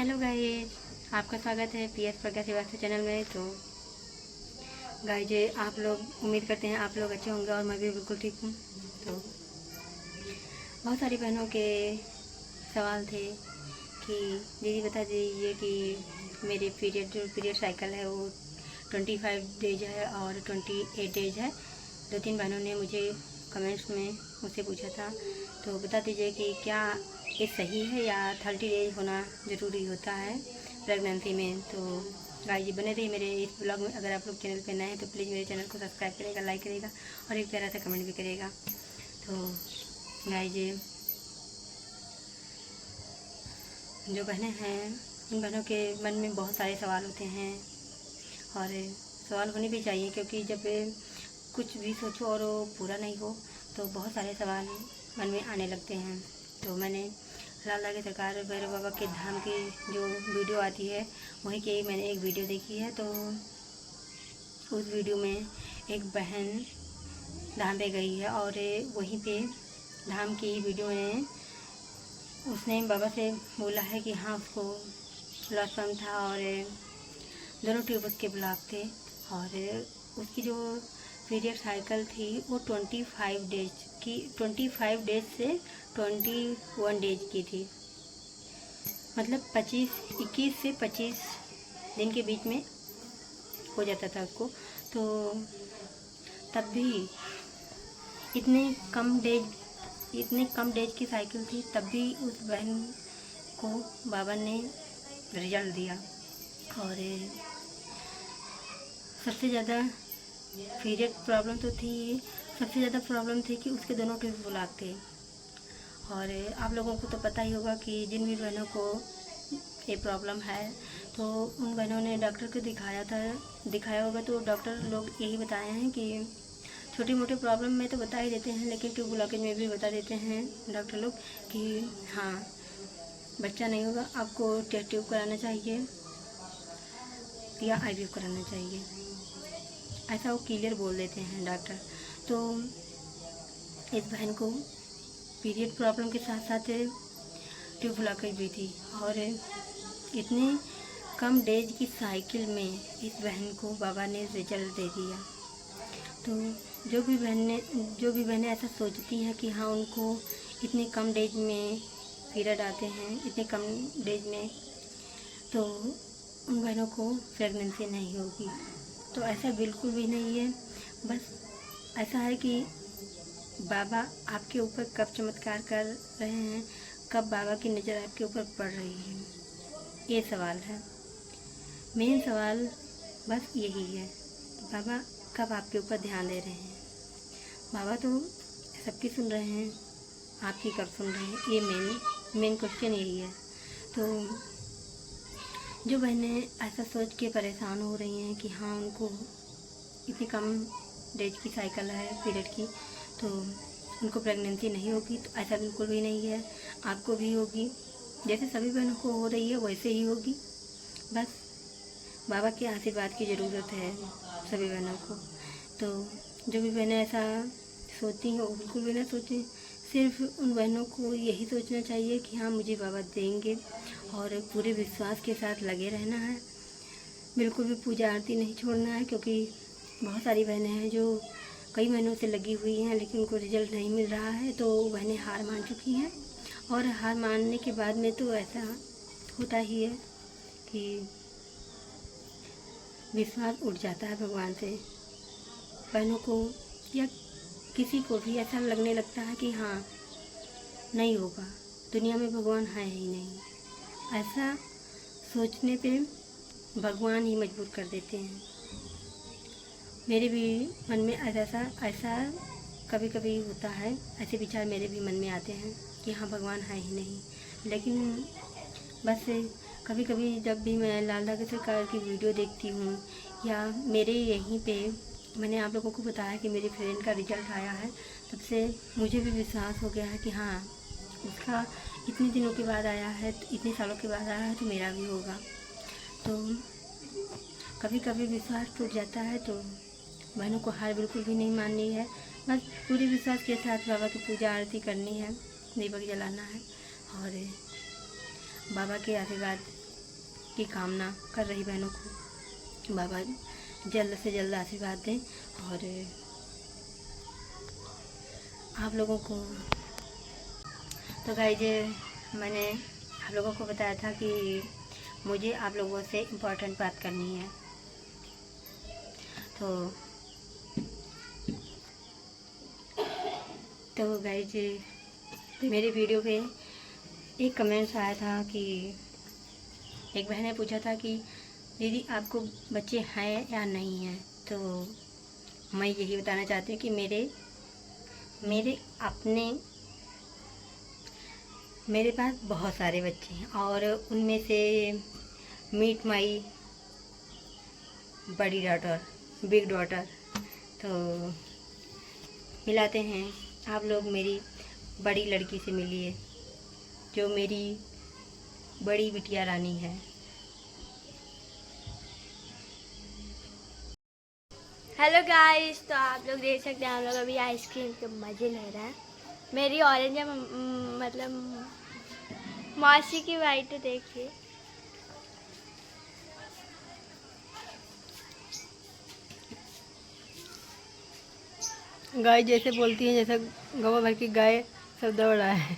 Hello guys, आपका स्वागत है पीएस प्रज्ञा श्रीवास्तव चैनल में। तो गाइस, आप लोग उम्मीद करते हैं आप लोग अच्छे होंगे और मैं भी बिल्कुल ठीक हूँ। तो बहुत सारी बहनों के सवाल थे कि दीदी बता दीजिए कि मेरे पीरियड साइकिल है वो 25 डेज है और 28 डेज है। 2-3 बहनों ने मुझे कमेंट्स में मुझसे पूछा था, तो बता दीजिए कि क्या ये सही है या 30 डेज होना ज़रूरी होता है प्रेगनेंसी में। तो गाइस, बने रहिए मेरे इस ब्लॉग में। अगर आप लोग चैनल पे नए हैं तो प्लीज़ मेरे चैनल को सब्सक्राइब करेगा, लाइक करेगा और एक प्यारा सा कमेंट भी करेगा। तो गाइस, जो बहनें हैं उन बहनों के मन में बहुत सारे सवाल होते हैं और सवाल होने भी चाहिए, क्योंकि जब कुछ भी सोचो और वो पूरा नहीं हो तो बहुत सारे सवाल मन में आने लगते हैं। तो मैंने लाल की सरकार भैरव बाबा के धाम की जो वीडियो आती है वहीं की मैंने एक वीडियो देखी है। तो उस वीडियो में एक बहन धाम पे गई है और वहीं पे धाम की वीडियो में उसने बाबा से बोला है कि हाँ, उसको लॉसम था और दोनों ट्यूब उसके ब्लॉक थे और उसकी जो पीरियड साइकिल थी वो 25 डेज से 21 डेज की थी। मतलब 21 से 25 दिन के बीच में हो जाता था उसको। तो तब भी इतने कम डेज की साइकिल थी, तब भी उस बहन को बाबा ने रिजल्ट दिया। और सबसे ज़्यादा पीरियड प्रॉब्लम तो थी, सबसे ज़्यादा प्रॉब्लम थी कि उसके दोनों ट्यूब ब्लॉक थे। और आप लोगों को तो पता ही होगा कि जिन भी बहनों को ये प्रॉब्लम है तो उन बहनों ने डॉक्टर को दिखाया होगा। तो डॉक्टर लोग यही बताए हैं कि छोटी मोटी प्रॉब्लम में तो बता ही देते हैं, लेकिन ट्यूब ब्लॉकेज में भी बता देते हैं डॉक्टर लोग कि हाँ, बच्चा नहीं होगा, आपको टेस्ट ट्यूब कराना चाहिए या आईवीएफ कराना चाहिए, ऐसा वो क्लियर बोल देते हैं डॉक्टर। तो इस बहन को पीरियड प्रॉब्लम के साथ साथ ट्यूब ब्लॉकेज भी थी और इतने कम डेज की साइकिल में इस बहन को बाबा ने रिजल्ट दे दिया। तो जो भी बहनें ऐसा सोचती हैं कि हाँ, उनको इतने कम डेज में पीरियड आते हैं, इतने कम डेज में, तो उन बहनों को प्रेगनेंसी नहीं होगी। तो ऐसा बिल्कुल भी नहीं है। बस ऐसा है कि बाबा आपके ऊपर कब चमत्कार कर रहे हैं, कब बाबा की नज़र आपके ऊपर पड़ रही है, ये सवाल है। मेन सवाल बस यही है, बाबा कब आपके ऊपर ध्यान दे रहे हैं। बाबा तो सबकी सुन रहे हैं, आपकी कब सुन रहे हैं, ये मेन क्वेश्चन यही है। तो जो बहनें ऐसा सोच के परेशान हो रही हैं कि हाँ, उनको इतनी कम डेज की साइकिल है पीरियड की, तो उनको प्रेगनेंसी नहीं होगी, तो ऐसा बिल्कुल भी नहीं है। आपको भी होगी, जैसे सभी बहनों को हो रही है वैसे ही होगी। बस बाबा के आशीर्वाद की ज़रूरत है सभी बहनों को। तो जो भी बहनें ऐसा सोचती हैं वो बिल्कुल भी ना सोचें। सिर्फ उन बहनों को यही सोचना चाहिए कि हाँ, मुझे बाबा देंगे और पूरे विश्वास के साथ लगे रहना है। बिल्कुल भी पूजा आरती नहीं छोड़ना है, क्योंकि बहुत सारी बहनें हैं जो कई महीनों से लगी हुई हैं लेकिन उनको रिजल्ट नहीं मिल रहा है। तो बहनें हार मान चुकी हैं और हार मानने के बाद में तो ऐसा होता ही है कि विश्वास उठ जाता है भगवान से। बहनों को या किसी को भी ऐसा लगने लगता है कि हाँ, नहीं होगा, दुनिया में भगवान है ही नहीं। ऐसा सोचने पे भगवान ही मजबूर कर देते हैं। मेरे भी मन में ऐसा कभी कभी होता है, ऐसे विचार मेरे भी मन में आते हैं कि हाँ, भगवान है ही नहीं। लेकिन बस कभी कभी जब भी मैं लाल की सरकार की वीडियो देखती हूँ या मेरे यहीं पे मैंने आप लोगों को बताया कि मेरी फ्रेंड का रिजल्ट आया है, तब से मुझे भी विश्वास हो गया है कि हाँ, उसका इतने दिनों के बाद आया है, इतने सालों के बाद आया है, तो मेरा भी होगा। तो कभी कभी विश्वास टूट जाता है, तो बहनों को हार बिल्कुल भी नहीं माननी है। बस पूरे विश्वास के साथ बाबा की पूजा आरती करनी है, दीपक जलाना है और बाबा के आशीर्वाद की कामना कर रही बहनों को बाबा जल्द से जल्द आशीर्वाद दें। और आप लोगों को तो गाइज मैंने आप लोगों को बताया था कि मुझे आप लोगों से इम्पोर्टेंट बात करनी है। तो गाइज मेरे वीडियो पे एक कमेंट्स आया था कि एक बहन ने पूछा था कि दीदी आपको बच्चे हैं या नहीं हैं। तो मैं यही बताना चाहती हूँ कि मेरे पास बहुत सारे बच्चे हैं और उनमें से मीट माई बड़ी डॉटर, बिग डॉटर। तो मिलाते हैं, आप लोग मेरी बड़ी लड़की से मिलिए जो मेरी बड़ी बिटिया रानी है। हेलो गाइस, तो आप लोग देख सकते हैं हम लोग अभी आइसक्रीम के मज़े ले रहे हैं। मेरी ऑरेंज है, मतलब मौसी की वाइट है, देखिए। गाय जैसे बोलती है जैसे गवा भर की गाय सब दौड़ रहा है।